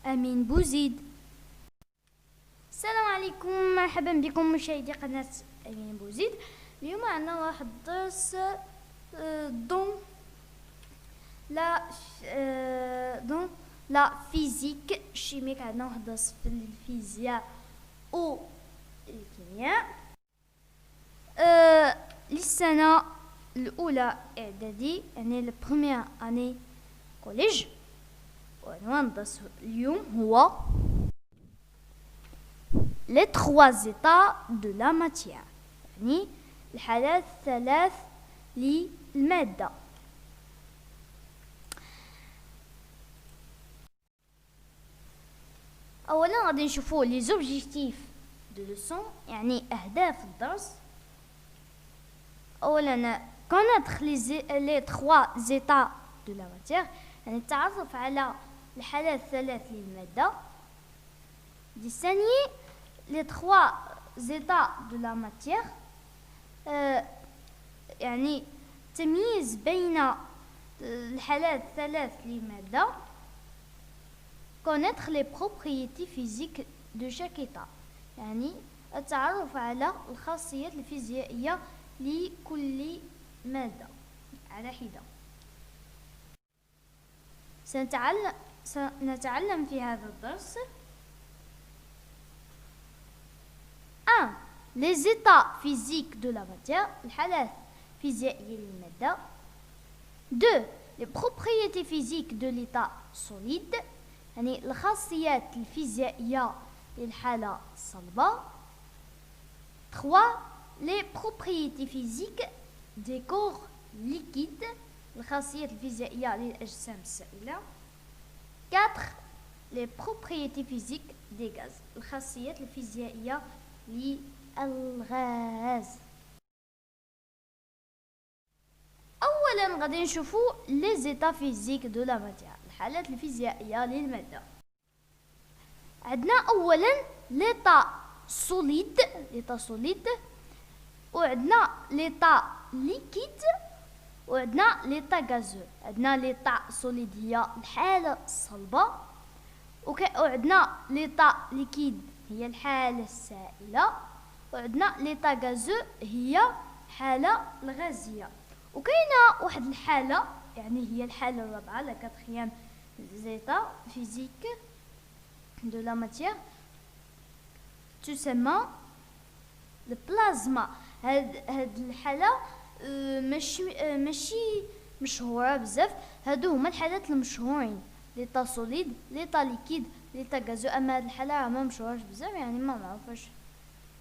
أمين بوزيد. السلام عليكم، مرحبا بكم مشاهدي قناة أمين بوزيد. اليوم عندنا واحد الدرس دون لا فيزيك شيميك. عندنا واحد الدرس في الفيزياء و الكيمياء للسنة الأولى إعدادي، يعني البروميير أني كوليج. وعنوان الدرس اليوم هو les trois états de la matière، يعني الحالات الثلاث للمادة. أولا غادي نشوفو لي زوبجيكتيف دو لوسون، يعني أهداف الدرس. أولا connaître les trois états de la matière، يعني التعرف على الحالات الثلاث للمادة. ثاني les trois états de la matière، يعني تمييز بين الحالات الثلاث للمادة. connaître les propriétés physiques de chaque état، يعني التعرف على الخاصيات الفيزيائية لكل مادة على حدة. سنتعلم في هذا الدرس les états physiques de la matière، الحالات الفيزيائية للمادة. 2 les propriétés physiques de l'état solide، يعني الخاصيات الفيزيائية للحالة الصلبة. 3 les propriétés physiques des corps liquides، الخاصيات الفيزيائية للأجسام السائلة. 4 les propriétés physiques des gaz، الخاصيات الفيزيائية للغاز. أولا غادي نشوفو les états physiques de la matière، الحالات الفيزيائية للمادة. عندنا أولا l'état solide، وعندنا l'état liquide، وعندنا l'état gazeux. عندنا l'état solide هي الحالة الصلبة، وعندنا l'état liquide هي الحالة السائلة، وعندنا l'état gazeux هي الحالة الغازية. وكاينة واحد الحالة، يعني هي الحالة الرابعة، لا كاتريام état physique de la matière، تسمى البلازما. هاد الحالة ماشي مشهورة بزاف. هادو هما الحالات المشهورين، ليطا سوليد، ليطا ليكيد، ليطا غازو. اما هاد الحالة راه ما مشهورش بزاف، يعني ما معروفاش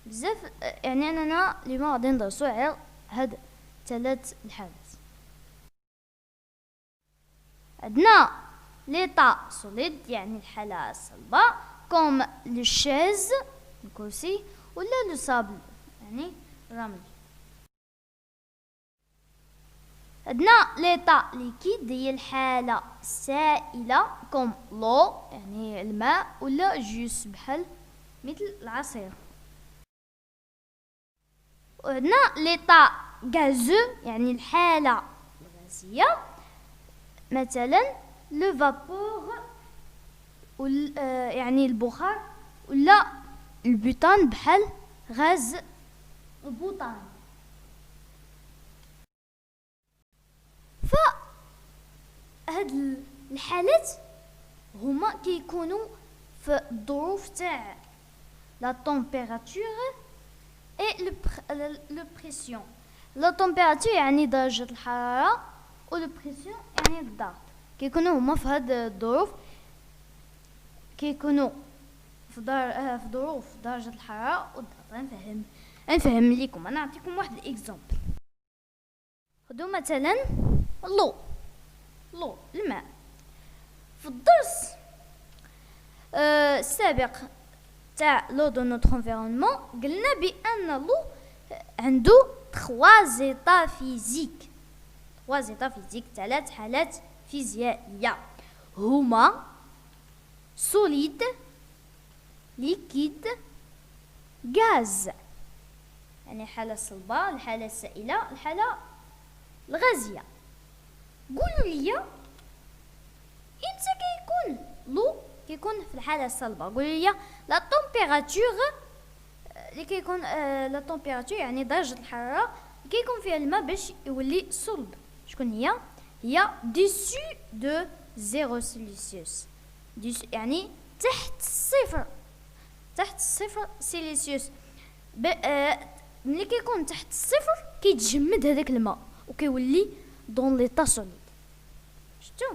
بزاف. يعني اننا اليوم غادي ندرسو على هاد ثلاث الحالات. عندنا ليطا سوليد يعني الحالة الصلبة، كوم لو شيز الكرسي، ولا لو صابل يعني الرمل. عندنا ليطا ليكيد هي الحالة السائلة، كوم لو يعني الماء، ولا جوس بحال مثل العصير. وعندنا ليطا غازو يعني الحالة الغازية، مثلا لو فابور يعني البخار، ولا البوتان بحال غاز البوتان. فهاد الحالات هما كيكونوا في الظروف تاع لا تمبيراتور اي لو بريسيون. لا تمبيراتور يعني درجة الحرارة، و لو بريسيون يعني الضغط. كيكونوا هما في هاد الظروف، كيكونوا في ظروف درجة الحرارة والضغط. نفهم ليكم، انا نعطيكم واحد الاكزامبل. خذوا مثلا لو الماء. في الدرس السابق تاع لو دو نوتر انفيرونمون قلنا بان لو عنده 3 زيتا فيزيك. 3 زيتا فيزيك، 3 حالات فيزيائية، هما سوليد، ليكيد، غاز، يعني الحالة الصلبة، الحالة السائلة، الحالة الغازية. قولوا لي امتى كيكون لو كيكون كيكون في الحاله الصلبه. قولوا لي لا تمبيراتور اللي كيكون لا تمبيراتور يعني درجه الحراره اللي كيكون فيها الماء باش يولي صلب، شكون هي ديسو دو 0 سيلسيوس، يعني تحت الصفر سيلسيوس. ملي كيكون تحت الصفر كيتجمد هذاك الماء وكيولي دون ليطا سوليد، شفتو،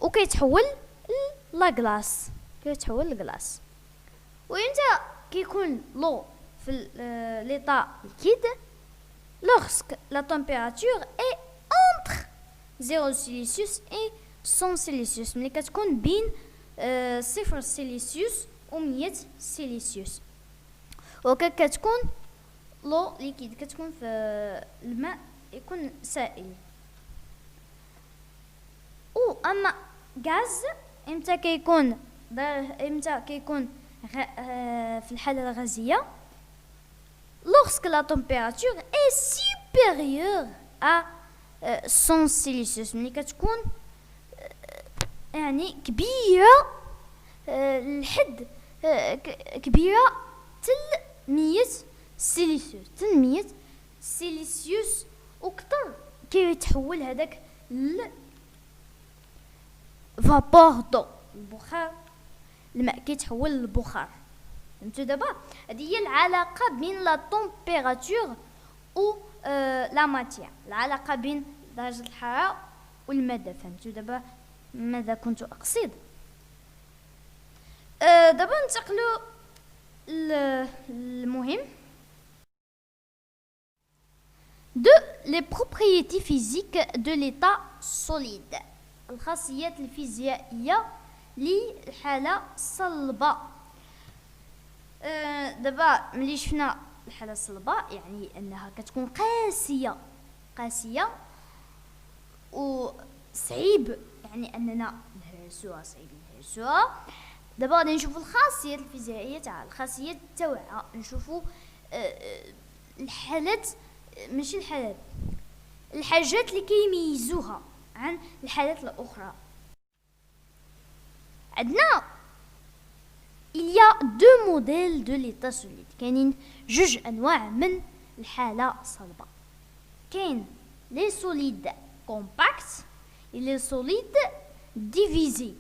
وكيتحول لاكلاص، لكلاص. وإمتى كيكون لو في ليطا ليكيد؟ lorsque la température est entre 0 سيلسيوس et 100 سيلسيوس، ملي كتكون بين 0 سيلسيوس و 100 سيلسيوس. وكتكون لو ليكيد، كتكون في الماء يكون سائل. و اما غاز امتى كيكون في الحاله الغازيه؟ lorsque la température est supérieure à 100 سيلسيوس، ملي كتكون يعني كبيره الحد كبيره تل 100 سيلسيوس وكثر، كيتحول هذاك فابور دو، البخار، الماء كيتحول للبخار. فهمتوا دابا؟ هذه هي العلاقه بين لا تمبيراتور و لا ماتيير، العلاقه بين درجه الحراره والماده. فهمتوا دابا ماذا كنت اقصد؟ دابا ننتقلوا المهم de les propriétés physiques de l'état solide، الخاصيات الفيزيائيه للحاله الصلبه. دابا ملي شفنا الحاله الصلبه يعني انها كتكون قاسيه وصعيب، يعني اننا نهرسوها، صعيب نهرسوها. دابا غادي نشوفوا الخاصيات الفيزيائيه تاع الخاصيات تاعها، نشوفوا الحالات، ماشي الحاجات اللي كيميزوها عن الحالات الاخرى. عندنا il y a deux modèles de l'état solide، كاينين جوج انواع من الحاله الصلبه. كاين لي سوليد كومباكت لي سوليد ديفيزي.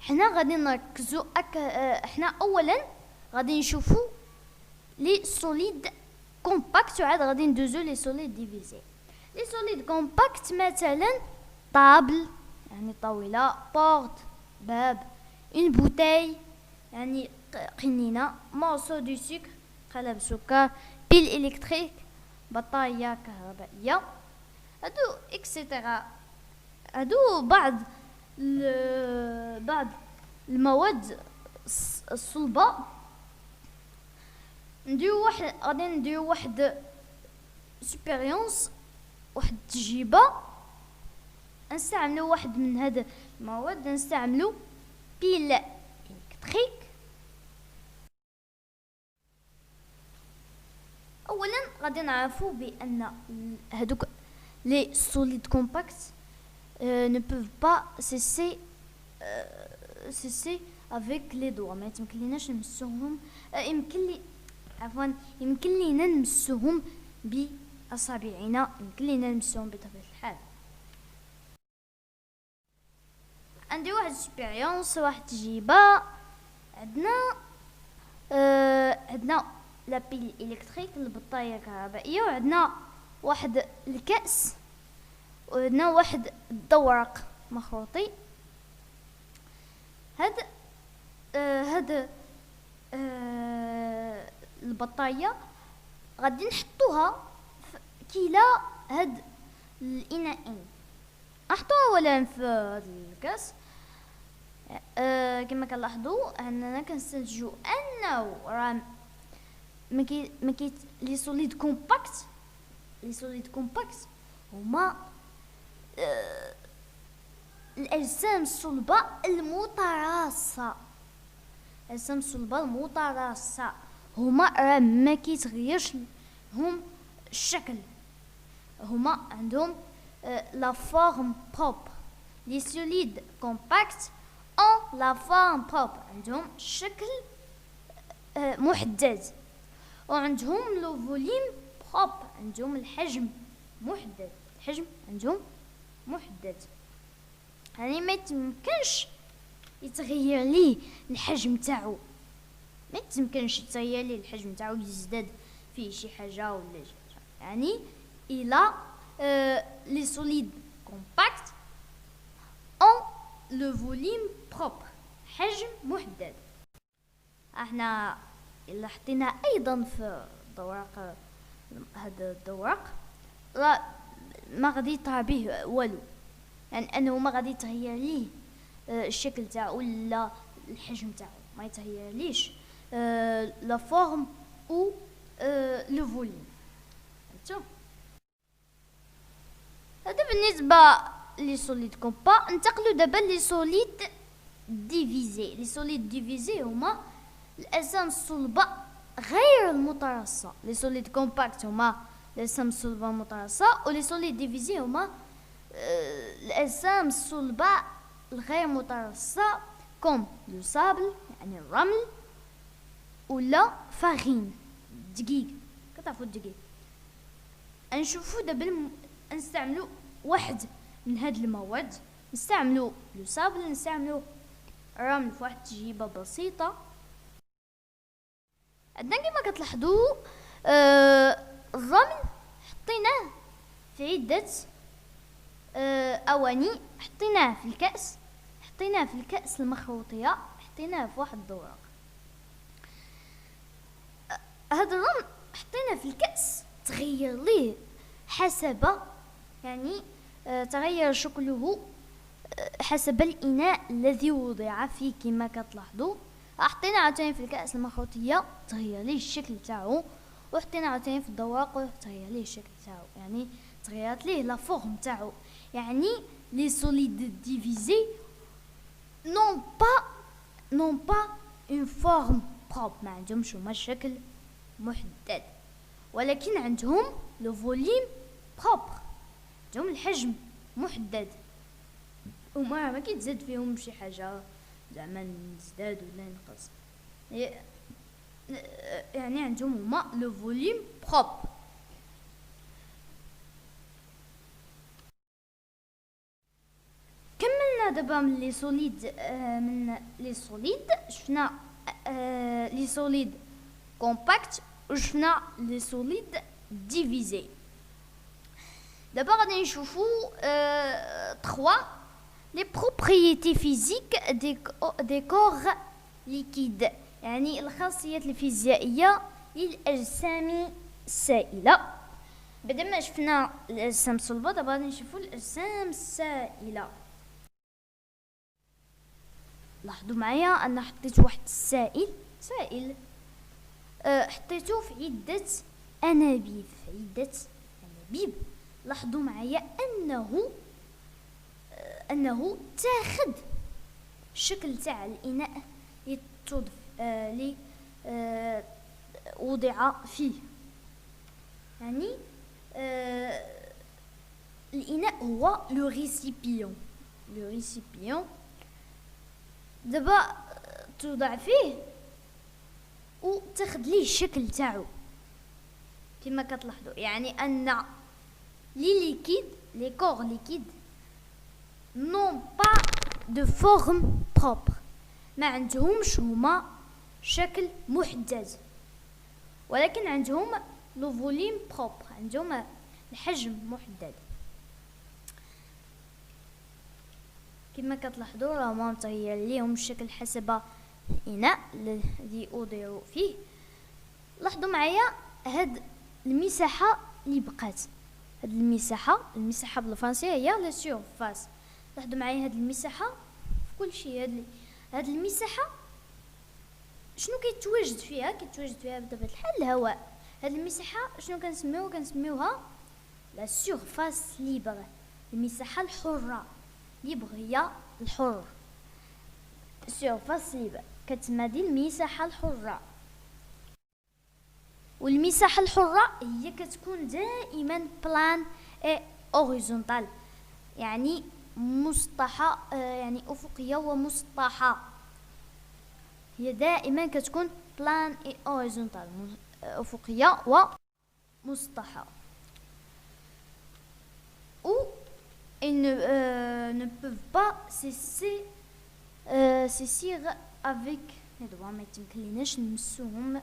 حنا غادي نركزوا حنا اولا غادي نشوفوا لي سوليد كومباكت وعاد غادي ندوزو لي سوليد ديفيزي. لي سوليد كومباكت مثلا طابل يعني طاوله، بورت باب، اون بوتاي يعني قنينه، مورسو دو سكر قلب سكر، بيل الكتريك بطاريه كهربائيه، هادو اكسيتيرا. هادو بعض المواد الصلبه. غادي نديرو واحد سوبيريونس، واحد التجربه، نستعملو واحد من هاد المواد، نستعملو بيل الكتريك. اولا غادي نعرفو بان هادوك لي سوليد كومباكت ne peuvent pas cesser avec les doigts، ما يمكنليناش نمسوهم، يمكن لينا نمسوهم باصابعنا، يمكن لينا نمسوهم بطبيعه الحال. عندي واحد سبيريونس، واحد تجربه. عندنا لا بيل الكتريك، البطاريه الكهربائيه، وعندنا واحد الكاس، وعندنا واحد الدورق مخروطي. هاد البطاريه غادي نحطوها في كلا هاد الاناءين، نحطوها اولا في هاد الكاس. كما كنلاحظوا اننا كنستنتجوا انه راه لي سوليد كومباكت هما الاجسام الصلبه المتراصه. الاجسام الصلبه المتراصه هما راه ما كيتغيرش هم الشكل، هما عندهم لا فورم بروبر. لي سوليد كومباكت ont la forme propre، عندهم شكل محدد. وعندهم لو فوليم بروبر، عندهم الحجم محدد، الحجم عندهم محدد، يعني ما يتمكنش يتغير ليه الحجم تاعو، ما يتمكنش يتغير ليه الحجم تاعو يزداد فيه شي حاجه ولا شي حاجه. يعني الى لي سوليد كومباكت اون لو فوليم بروبر، حجم محدد. احنا الا حطينا ايضا في الدوراق، هذا الدوراق ما غادي يطرا به والو، يعني انه ما غادي يتغير ليه الشكل تاعو ولا الحجم تاعو، ما يتغير ليش لا فورم او لو فوليوم. هذا بالنسبه لي سوليد كومبا. ننتقلوا دابا لي سوليد ديفيزي. لي سوليد ديفيزي هما الاجسام الصلبه غير المترصه. لي سوليد كومباكت هما الاجسام الصلبه المترصه، ولي سوليد ديفيزي هما الاجسام الصلبه الغير مترصه، كوم لو سابل يعني الرمل، ولا فارين دقيق. كتعرفوا الدقيق. نشوفوا دابا نستعملوا واحد من هاد المواد، نستعملوا لو سابل، نستعملوا الرمل في واحد التجربه بسيطه. عندنا كما كتلاحظوا الرمل حطيناه في عده اواني، حطيناه في الكاس، حطيناه في الكاس المخروطيه، حطيناه في واحد الدوراق. هذا الرمل حطيناه في الكاس تغير ليه حسب، يعني تغير شكله حسب الاناء الذي وضع فيه. كما كتلاحظوا حطينا عاوتاني في الكاس المخروطيه تغير ليه الشكل تاعو، وحطينا عاوتاني في الدوراق تغير ليه الشكل تاعو، يعني تغيرت ليه لا فورم تاعو. يعني لي سوليد ديفيزي نون با اون فورم بروب، ما عندهمش هما شكل محدد، ولكن عندهم لو فوليم بروبر، عندهم الحجم محدد، وما ما كيتزاد فيهم شي حاجه زعما نزداد ولا نقص، يعني عندهم هما لو فوليم بروبر. كملنا دابا من لي سوليد، شفنا لي سوليد كومباكت وشفنا لي سوليد ديفيزي. دابا غادي نشوفو 3 لي بروبريتي فيزيك دي كور ليكيد، يعني الخاصيات الفيزيائيه للاجسام السائله. بعد ما شفنا الاجسام الصلبه، دابا غادي نشوفو الاجسام السائله. لاحظوا معايا انا حطيت واحد السائل حطيته في عده انابيب، لاحظوا معايا انه تاخد الشكل تاع الاناء اللي وضع فيه، يعني الاناء هو لو ريسيبيون. دابا توضع فيه وتاخد ليه الشكل تاعو كما كتلاحظوا، يعني ان لي كور ليكيد نون با دو فورم بروبر، ما عندهمش هما شكل محدد، ولكن عندهم لو فوليم بروبر، عندهم الحجم محدد. كما كتلاحظوا راه ما متغير ليهم الشكل حسب الاناء الذي وضعوا فيه. لاحظوا معايا هاد المساحه اللي بقات، هاد المساحه بالفرنسيه هي لا سيرفاس. لاحظوا معايا هاد المساحه في كل شيء، هاد المساحه شنو كيتواجد فيها بطبيعه الحال الهواء. هاد المساحه شنو كنسميوها لا سيرفاس ليبر، المساحه الحره. ليبر هي الحر، سيرفاس ليبر كتسمى دي المساحه الحره. والمساحه الحره هي كتكون دائما بلان اي اوريزونتال، يعني مسطحة، يعني أفقية ومسطحة. هي دائما كتكون بلان اي اوريزونتال، أفقية ومسطحة. ou ils ne peuvent pas cesser saisir avec les doigts. ما يتمكنليناش نمسوهم،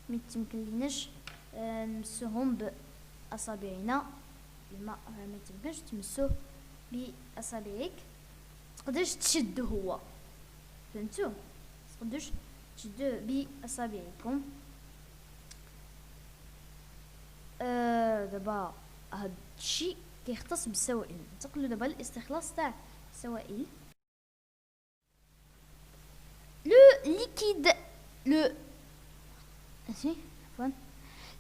ما يتمكنليناش نمسوهم بأصابعنا. ما يتمكنش تمسوه بأصابعك، تقدرش تشدو هو، فهمتو؟ تقدرش تشدوه بأصابعكم. دابا هاد الشيء كيختص بالسوائل. ننتقلوا دابا للاستخلاص تاع السوائل.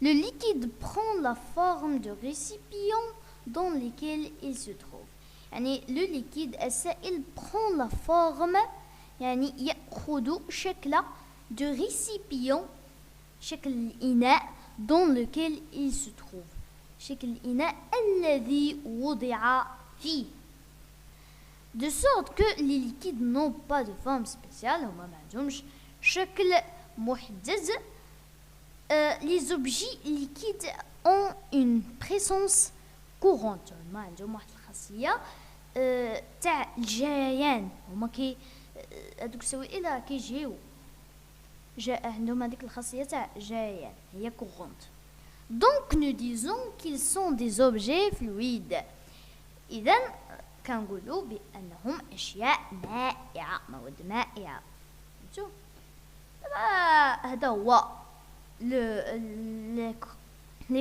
Le liquide prend la forme de récipient dans lequel il se trouve. يعني le liquide السائل prend la forme، يعني يأخذ شكل de récipient، شكل الإناء dans lequel il se trouve، شكل الإناء الذي وضع فيه. De sorte que les liquides n'ont pas de forme spéciale، هما ما عندهمش شكل محدد. Les objets liquides ont une présence courante، ما عندهم واحد الخاصية تاع الجريان. هما هادوك السوائل كيجيو عندهم هذيك الخاصية تاع الجريان، هي courante. Donc nous disons qu'ils sont des objets fluides. إذن كنقولوا بأنهم أشياء مائعة، مواد مائعة. شوف هذا هو لي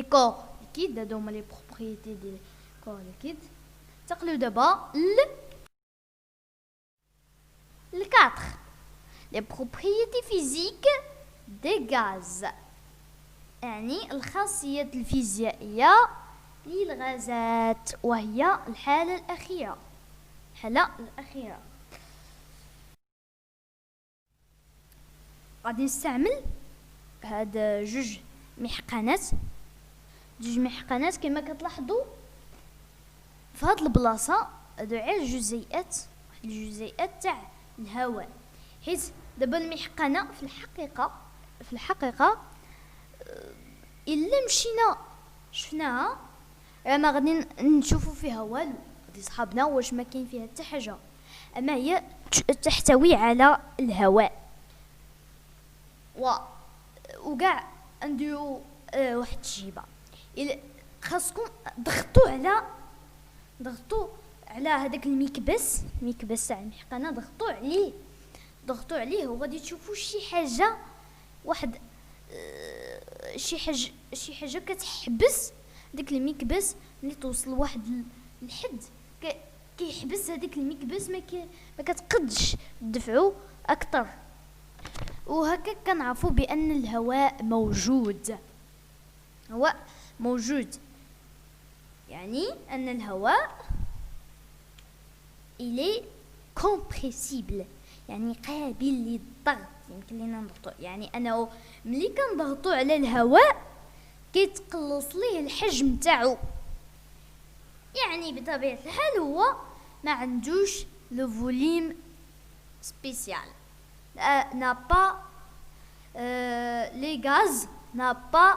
كور ليكيد، هادو هما لي بروبريتي ديال كور ليكيد. ننتقلوا دابا ل 4 لي بروبريتي فيزيك دي غاز، يعني الخاصيات الفيزيائية للغازات، وهي الحالة الأخيرة. غادي نستعمل هاد جوج محقنات كما كتلاحظوا في هاد البلاصة. هادو غير جزيئات، واحد الجزيئات تاع الهواء. حيت دابا المحقنة في الحقيقة إلا مشينا شفناها ما غادي نشوفوا فيها والو، غادي صحابنا واش ما كاين فيها حتى حاجه. اما هي تحتوي على الهواء وكاع نديروا واحد التجربه. خاصكم ضغطوا على هذاك المكبس تاع المحقنه، ضغطوا عليه وغادي تشوفوا شي حاجه، واحد شي حاجه كتحبس داك المكبس. ملي توصل لواحد الحد كيحبس هذاك المكبس، ما كتقدش تدفعو اكثر. وهكا كنعرفوا بان الهواء موجود. يعني ان الهواء إلي كومبريسيبل، يعني قابل للضغط، يمكن لينا نضغطو. يعني انه ملي كنضغطو على الهواء كيتقلص ليه الحجم تاعو. يعني بطبيعة الحال هو ما عندوش لو فوليم سبيسيال، n'a pas les gaz n'a pas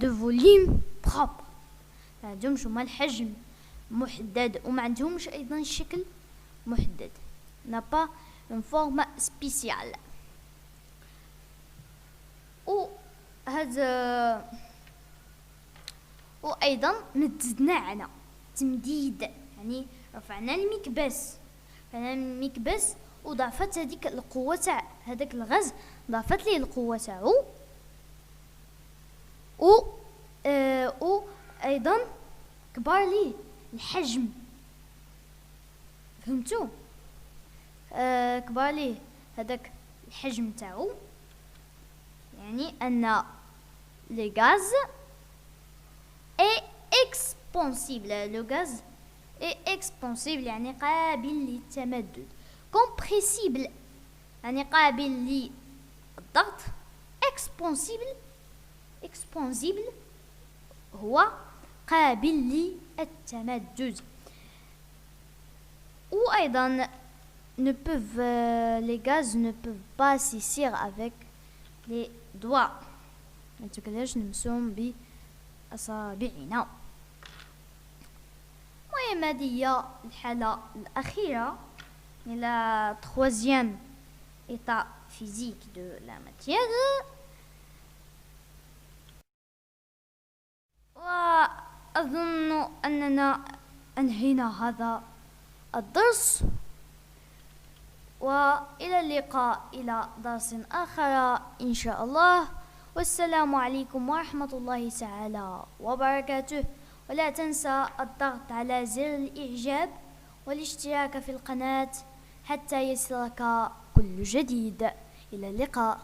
de volume propre، ما عندهمش هما الحجم محدد، وما عندهمش ايضا الشكل محدد، n'a pas une forme spéciale. وهذا وايضا مددنا على تمديد، يعني رفعنا المكبس وضعفت هذيك القوه تاع هذاك الغاز، ضافت ليه القوه تاعو. و ايضا كبر ليه الحجم، فهمتوا؟ كبر ليه هذاك الحجم تاعو. يعني ان لي غاز اي اكسبانسيبل، لو غاز اي اكسبانسيبل يعني قابل للتمدد، كومبريسيبل يعني قابل للضغط، اكسبانسيبل هو قابل للتمدد. وأيضا les gaz ne peuvent pas s'essuyer avec les doigts. متقدرش نمسهم بأصابعنا. المهم هذه هي الحالة الأخيرة، la troisième état physique de la matière. وأظن أننا أنهينا هذا الدرس، وإلى اللقاء إلى درس آخر إن شاء الله، والسلام عليكم ورحمة الله تعالى وبركاته. ولا تنسى الضغط على زر الإعجاب والاشتراك في القناة حتى يصلك كل جديد. إلى اللقاء.